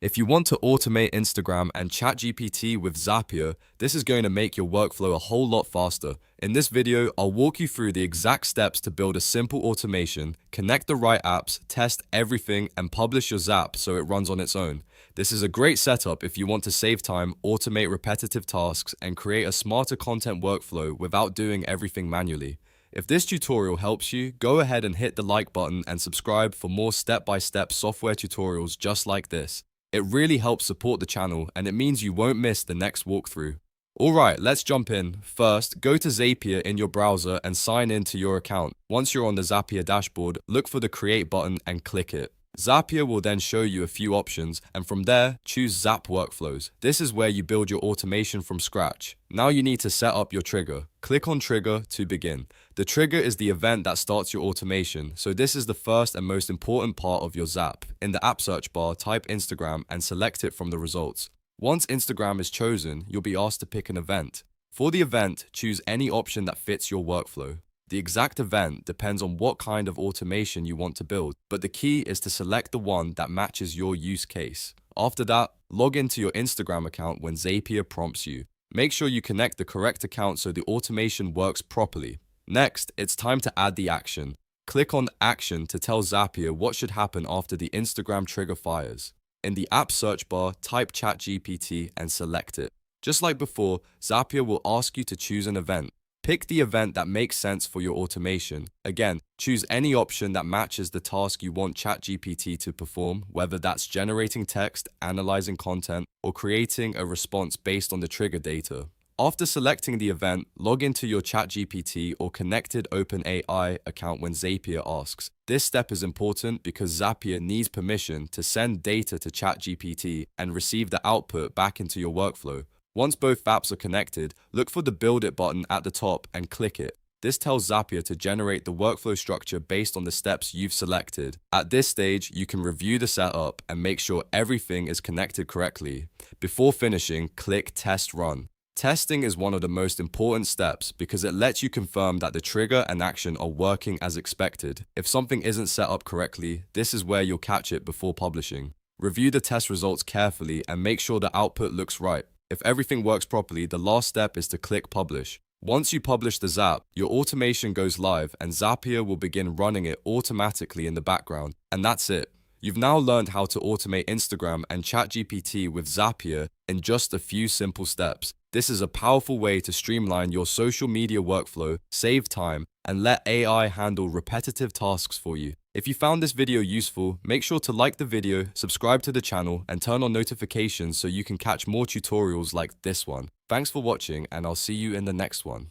If you want to automate Instagram and ChatGPT with Zapier, this is going to make your workflow a whole lot faster. In this video, I'll walk you through the exact steps to build a simple automation, connect the right apps, test everything, and publish your Zap so it runs on its own. This is a great setup if you want to save time, automate repetitive tasks, and create a smarter content workflow without doing everything manually. If this tutorial helps you, go ahead and hit the like button and subscribe for more step-by-step software tutorials just like this. It really helps support the channel and it means you won't miss the next walkthrough. Alright, let's jump in. First, go to Zapier in your browser and sign in to your account. Once you're on the Zapier dashboard, look for the Create button and click it. Zapier will then show you a few options, and from there, choose Zap Workflows. This is where you build your automation from scratch. Now you need to set up your trigger. Click on Trigger to begin. The trigger is the event that starts your automation, so this is the first and most important part of your Zap. In the app search bar, type Instagram and select it from the results. Once Instagram is chosen, you'll be asked to pick an event. For the event, choose any option that fits your workflow. The exact event depends on what kind of automation you want to build, but the key is to select the one that matches your use case. After that, log into your Instagram account when Zapier prompts you. Make sure you connect the correct account so the automation works properly. Next, it's time to add the action. Click on Action to tell Zapier what should happen after the Instagram trigger fires. In the app search bar, type ChatGPT and select it. Just like before, Zapier will ask you to choose an event. Pick the event that makes sense for your automation. Again, choose any option that matches the task you want ChatGPT to perform, whether that's generating text, analyzing content, or creating a response based on the trigger data. After selecting the event, log into your ChatGPT or connected OpenAI account when Zapier asks. This step is important because Zapier needs permission to send data to ChatGPT and receive the output back into your workflow. Once both apps are connected, look for the Build It button at the top and click it. This tells Zapier to generate the workflow structure based on the steps you've selected. At this stage, you can review the setup and make sure everything is connected correctly. Before finishing, click Test Run. Testing is one of the most important steps because it lets you confirm that the trigger and action are working as expected. If something isn't set up correctly, this is where you'll catch it before publishing. Review the test results carefully and make sure the output looks right. If everything works properly, the last step is to click Publish. Once you publish the Zap, your automation goes live and Zapier will begin running it automatically in the background. And that's it. You've now learned how to automate Instagram and ChatGPT with Zapier in just a few simple steps. This is a powerful way to streamline your social media workflow, save time, and let AI handle repetitive tasks for you. If you found this video useful, make sure to like the video, subscribe to the channel, and turn on notifications so you can catch more tutorials like this one. Thanks for watching, and I'll see you in the next one.